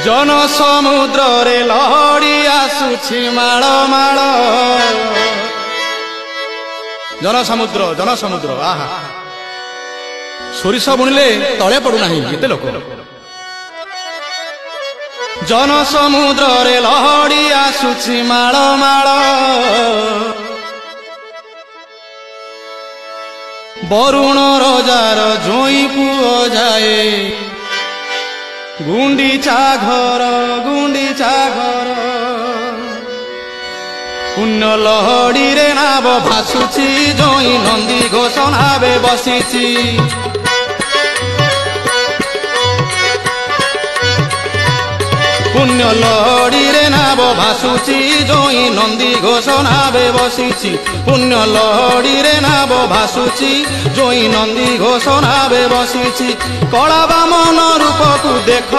जन समुद्र रे लहड़ी आसुछि माळ माळ जन समुद्र आहा सोरिष बुणिले तले पड़ू नाही एते लोक जन समुद्र रे लहड़ी आसुछि माळ माळ बरुण रजार जोई पुओ जाए गुंडीचा घर पुण्य लहड़ी रे नाव भासुची जोई नंदी घोष नावे बसीची पुण्य लहड़ी रे नाव भासुची जोई नंदी घोष नावे बसीची पुण्य लहड़ी रे नाव भासुची जोई नंदी घोष नावे बसीची कला बामन रूप को देख